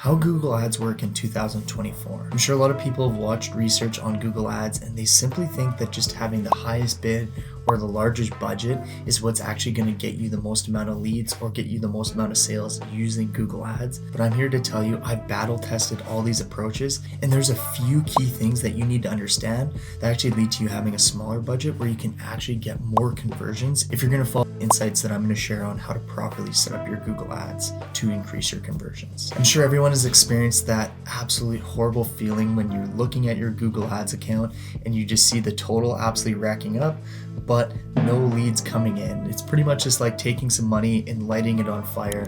How Google Ads work in 2024. I'm sure a lot of people have watched research on Google Ads and they simply think that just having the highest bid or the largest budget is what's actually going to get you the most amount of leads or get you the most amount of sales using Google Ads. But I'm here to tell you I've battle tested all these approaches, and there's a few key things that you need to understand that actually lead to you having a smaller budget where you can actually get more conversions if you're going to follow insights that I'm going to share on how to properly set up your Google Ads to increase your conversions. I'm sure everyone has experienced that absolutely horrible feeling when you're looking at your Google Ads account and you just see the total absolutely racking up, but no leads coming in. It's pretty much just like taking some money and lighting it on fire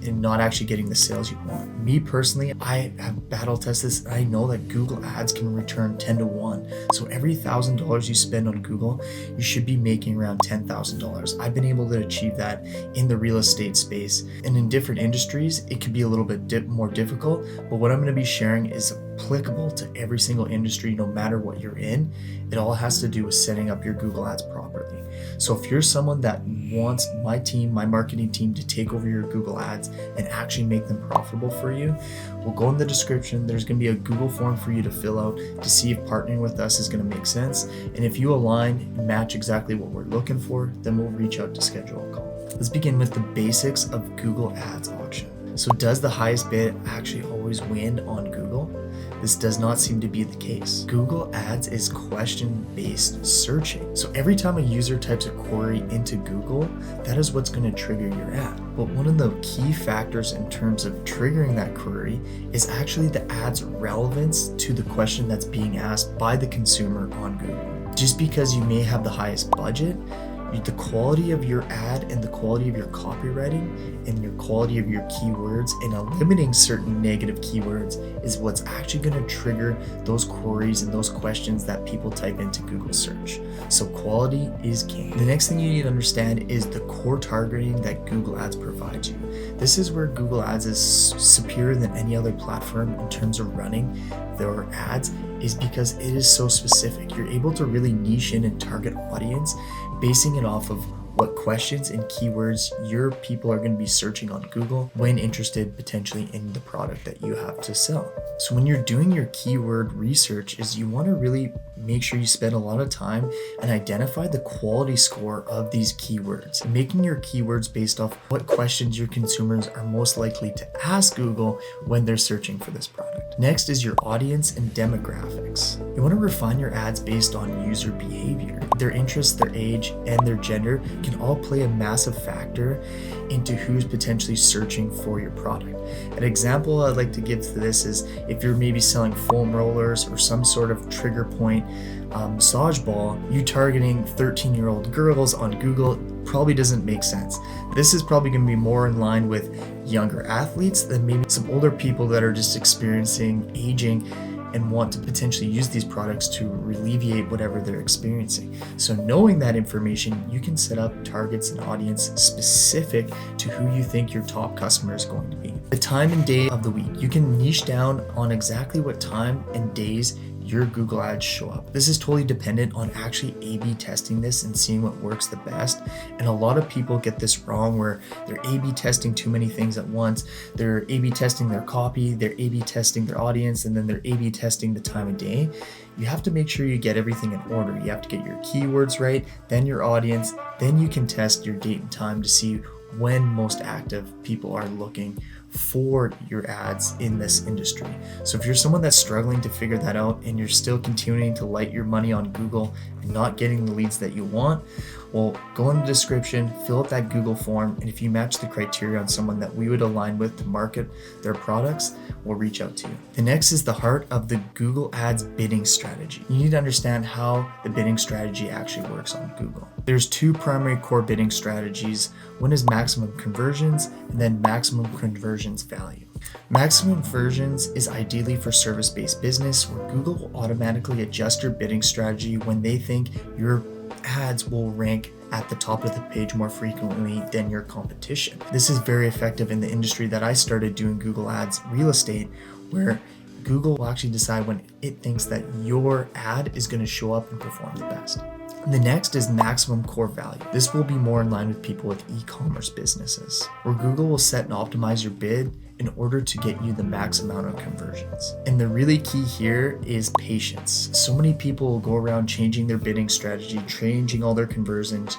and not actually getting the sales you want. Me personally, I have battle tested this. I know that Google Ads can return 10 to 1. So every $1,000 you spend on Google, you should be making around $10,000. I've been able to achieve that in the real estate space. And in different industries, it could be a little bit more difficult, but what I'm going to be sharing is applicable to every single industry, no matter what you're in. It all has to do with setting up your Google Ads properly. So if you're someone that wants my team, my marketing team, to take over your Google Ads and actually make them profitable for you, we'll go in the description. There's going to be a Google form for you to fill out to see if partnering with us is going to make sense. And if you align and match exactly what we're looking for, then we'll reach out to schedule a call. Let's begin with the basics of Google Ads auction. So does the highest bid actually always win on Google? This does not seem to be the case. Google Ads is question-based searching. So every time a user types a query into Google, that is what's going to trigger your ad. But one of the key factors in terms of triggering that query is actually the ad's relevance to the question that's being asked by the consumer on Google. Just because you may have the highest budget, the quality of your ad and the quality of your copywriting and your quality of your keywords and eliminating certain negative keywords is what's actually going to trigger those queries and those questions that people type into Google search. So quality is king. The next thing you need to understand is the core targeting that Google Ads provides you. This is where Google Ads is superior than any other platform in terms of running their ads, is because it is so specific. You're able to really niche in and target audience, basing it off of what questions and keywords your people are going to be searching on Google when interested potentially in the product that you have to sell. So when you're doing your keyword research, is you want to really make sure you spend a lot of time and identify the quality score of these keywords, making your keywords based off what questions your consumers are most likely to ask Google when they're searching for this product. Next is your audience and demographics. You want to refine your ads based on user behavior. Their interests, their age, and their gender can all play a massive factor into who's potentially searching for your product. An example I'd like to give to this is if you're maybe selling foam rollers or some sort of trigger point massage ball, you targeting 13-year-old girls on Google probably doesn't make sense. This is probably going to be more in line with younger athletes than maybe some older people that are just experiencing aging and want to potentially use these products to alleviate whatever they're experiencing. So knowing that information, you can set up targets and audience specific to who you think your top customer is going to be. The time and day of the week, you can niche down on exactly what time and days your Google Ads show up. This is totally dependent on actually A/B testing this and seeing what works the best. And a lot of people get this wrong where they're A/B testing too many things at once. They're A/B testing their copy, they're A/B testing their audience, and then they're A/B testing the time of day. You have to make sure you get everything in order. You have to get your keywords right, then your audience, then you can test your date and time to see when most active people are looking for your ads in this industry. So if you're someone that's struggling to figure that out and you're still continuing to light your money on Google and not getting the leads that you want, well, go in the description, fill out that Google form, and if you match the criteria on someone that we would align with to market their products, we'll reach out to you. The next is the heart of the Google Ads bidding strategy. You need to understand how the bidding strategy actually works on Google. There's two primary core bidding strategies. One is maximum conversions and then maximum conversions value. Maximum conversions is ideally for service-based business where Google will automatically adjust your bidding strategy when they think your ads will rank at the top of the page more frequently than your competition. This is very effective in the industry that I started doing Google Ads real estate, where Google will actually decide when it thinks that your ad is going to show up and perform the best. The next is maximum core value. This will be more in line with people with e-commerce businesses, where Google will set and optimize your bid in order to get you the max amount of conversions. And the really key here is patience. So many people will go around changing their bidding strategy, changing all their conversions,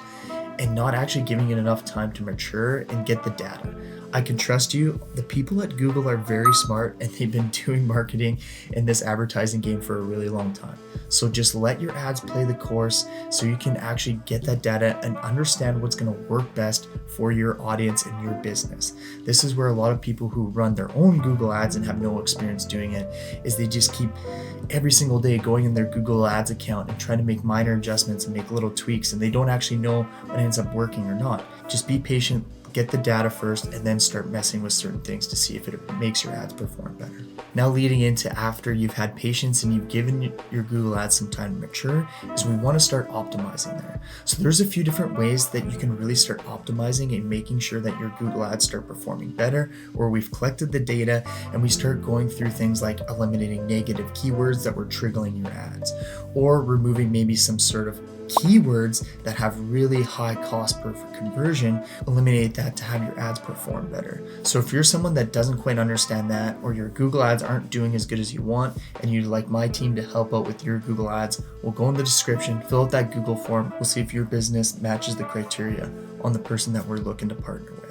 and not actually giving it enough time to mature and get the data. I can trust you, the people at Google are very smart and they've been doing marketing in this advertising game for a really long time. So just let your ads play the course so you can actually get that data and understand what's going to work best for your audience and your business. This is where a lot of people who run their own Google ads and have no experience doing it is they just keep every single day going in their Google ads account and trying to make minor adjustments and make little tweaks, and they don't actually know what ends up working or not. Just be patient. Get the data first and then start messing with certain things to see if it makes your ads perform better. Now leading into after you've had patience and you've given your Google ads some time to mature is we want to start optimizing there. So there's a few different ways that you can really start optimizing and making sure that your Google ads start performing better, or we've collected the data and we start going through things like eliminating negative keywords that were triggering your ads, or removing maybe some sort of keywords that have really high cost per conversion, eliminate that to have your ads perform better. So if you're someone that doesn't quite understand that, or your Google ads aren't doing as good as you want, and you'd like my team to help out with your Google ads, we'll go in the description, fill out that Google form. We'll see if your business matches the criteria on the person that we're looking to partner with.